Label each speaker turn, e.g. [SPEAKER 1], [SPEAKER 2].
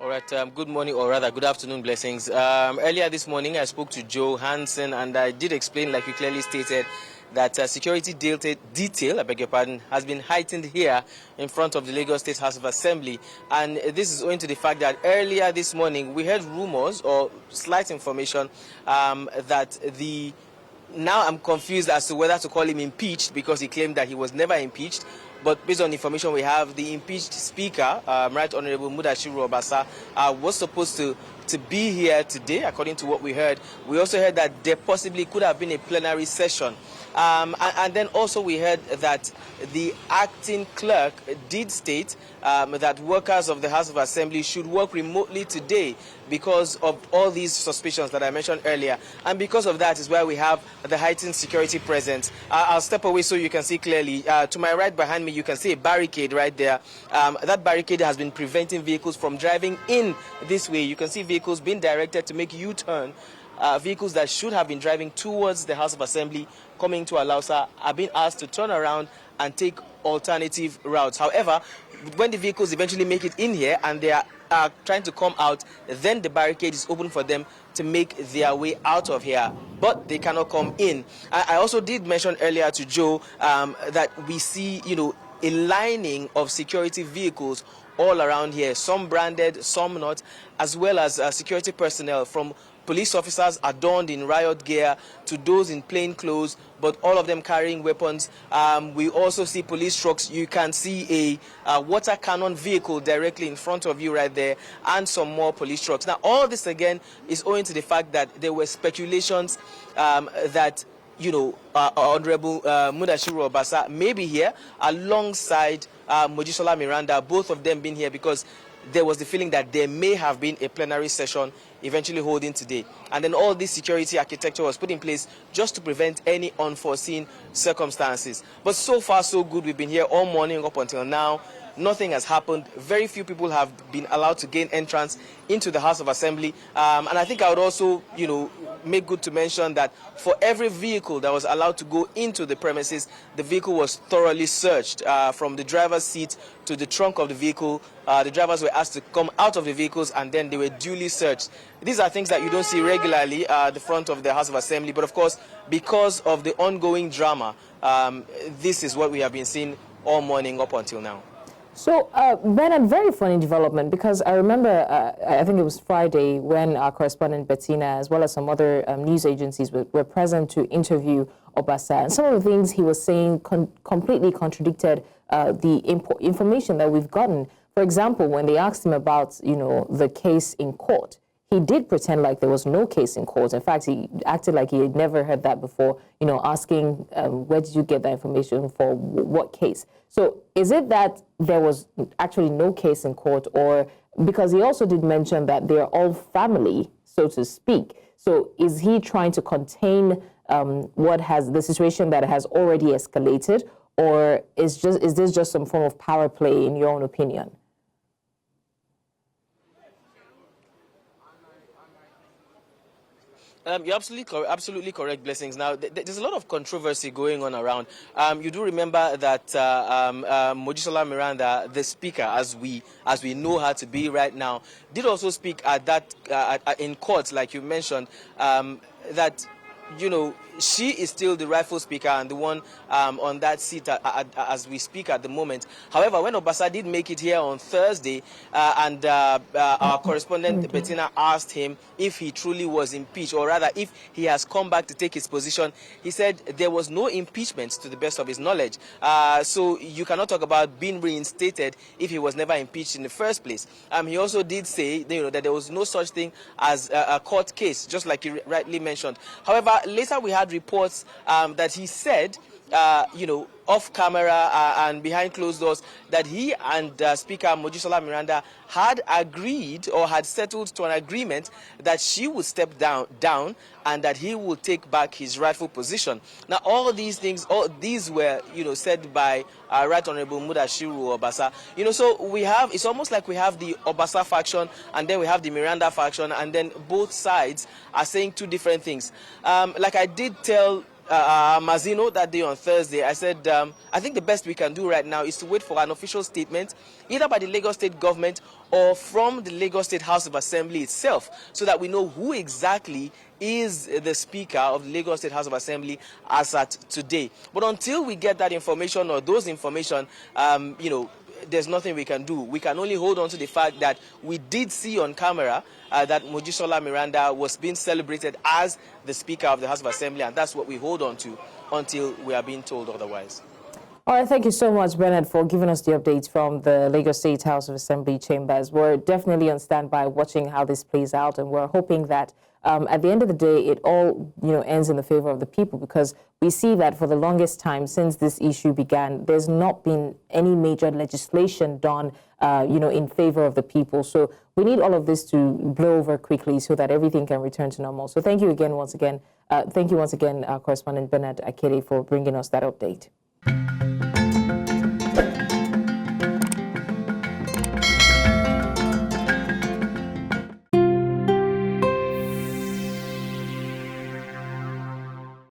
[SPEAKER 1] All right, good morning, or rather good afternoon, blessings. Earlier this morning, I spoke to Joe Hansen, and I did explain, like you clearly stated, that security detail, I beg your pardon, has been heightened here in front of the Lagos State House of Assembly. And this is owing to the fact that earlier this morning, we heard rumors or slight information that now I'm confused as to whether to call him impeached, because he claimed that he was never impeached. But based on information we have, the impeached speaker, Right Honorable Mudashiru Obasa, was supposed to be here today, according to what we heard. We also heard that there possibly could have been a plenary session. And then also we heard that the acting clerk did state that workers of the House of Assembly should work remotely today because of all these suspicions that I mentioned earlier. And because of that is why we have the heightened security presence. I'll step away so you can see clearly. To my right behind me, you can see a barricade right there. That barricade has been preventing vehicles from driving in this way. You can see vehicles being directed to make U-turn. Vehicles that should have been driving towards the House of Assembly coming to Alausa are being asked to turn around and take alternative routes. However, when the vehicles eventually make it in here and they are trying to come out, then the barricade is open for them to make their way out of here, but they cannot come in. I also did mention earlier to Joe that we see, a lining of security vehicles all around here, some branded, some not, as well as security personnel, from police officers adorned in riot gear to those in plain clothes, but all of them carrying weapons. We also see police trucks. You can see a water cannon vehicle directly in front of you right there, and some more police trucks. Now, all this again is owing to the fact that there were speculations that Honorable Mudashiru Obasa may be here alongside Mojisola Miranda, both of them being here because there was the feeling that there may have been a plenary session eventually holding today. And then all this security architecture was put in place just to prevent any unforeseen circumstances. But so far, so good. We've been here all morning up until now. Nothing has happened. Very few people have been allowed to gain entrance into the House of Assembly. And I think I would also, make good to mention that for every vehicle that was allowed to go into the premises, the vehicle was thoroughly searched from the driver's seat to the trunk of the vehicle. The drivers were asked to come out of the vehicles and then they were duly searched. These are things that you don't see regularly at the front of the House of Assembly. But of course, because of the ongoing drama, this is what we have been seeing all morning up until now.
[SPEAKER 2] So, Ben, a very funny development, because I remember, I think it was Friday, when our correspondent Bettina, as well as some other news agencies were present to interview Obasa. And some of the things he was saying completely contradicted the information that we've gotten. For example, when they asked him about, the case in court, he did pretend like there was no case in court. In fact, he acted like he had never heard that before, asking, where did you get that information, for what case? So is it that there was actually no case in court, or because he also did mention that they're all family, so to speak. So is he trying to contain the situation that has already escalated, or is this just some form of power play, in your own opinion?
[SPEAKER 1] You're absolutely correct, Blessings. Now, there's a lot of controversy going on around. You do remember that Mojisola Miranda, the speaker, as we know her to be right now, did also speak at that in court, like you mentioned, that she is still the rightful speaker and the one on that seat as we speak at the moment. However, when Obasa did make it here on Thursday, and our correspondent Bettina asked him if he truly was impeached, or rather if he has come back to take his position, he said there was no impeachment to the best of his knowledge. So you cannot talk about being reinstated if he was never impeached in the first place. He also did say that there was no such thing as a court case, just like you rightly mentioned. However, later we had reports that he said, off camera and behind closed doors, that he and Speaker Mojisola Miranda had agreed or had settled to an agreement that she would step down and that he would take back his rightful position. Now, all these things, these were, said by Right Honorable Mudashiru Obasa. So we have, it's almost like we have the Obasa faction and then we have the Miranda faction, and then both sides are saying two different things. Like I did tell Mazino that day on Thursday, I said, I think the best we can do right now is to wait for an official statement, either by the Lagos State government or from the Lagos State House of Assembly itself, so that we know who exactly is the Speaker of the Lagos State House of Assembly as at today. But until we get that information or those information, there's nothing we can do. We can only hold on to the fact that we did see on camera that Mojisola Miranda was being celebrated as the Speaker of the House of Assembly, and that's what we hold on to until we are being told otherwise.
[SPEAKER 2] All right, thank you so much, Bernard, for giving us the updates from the Lagos State House of Assembly chambers. We're definitely on standby watching how this plays out, and we're hoping that at the end of the day, it all ends in the favor of the people, because we see that for the longest time since this issue began, there's not been any major legislation done, in favor of the people. So we need all of this to blow over quickly so that everything can return to normal. So thank you again, once again, correspondent Bernard Akede, for bringing us that update.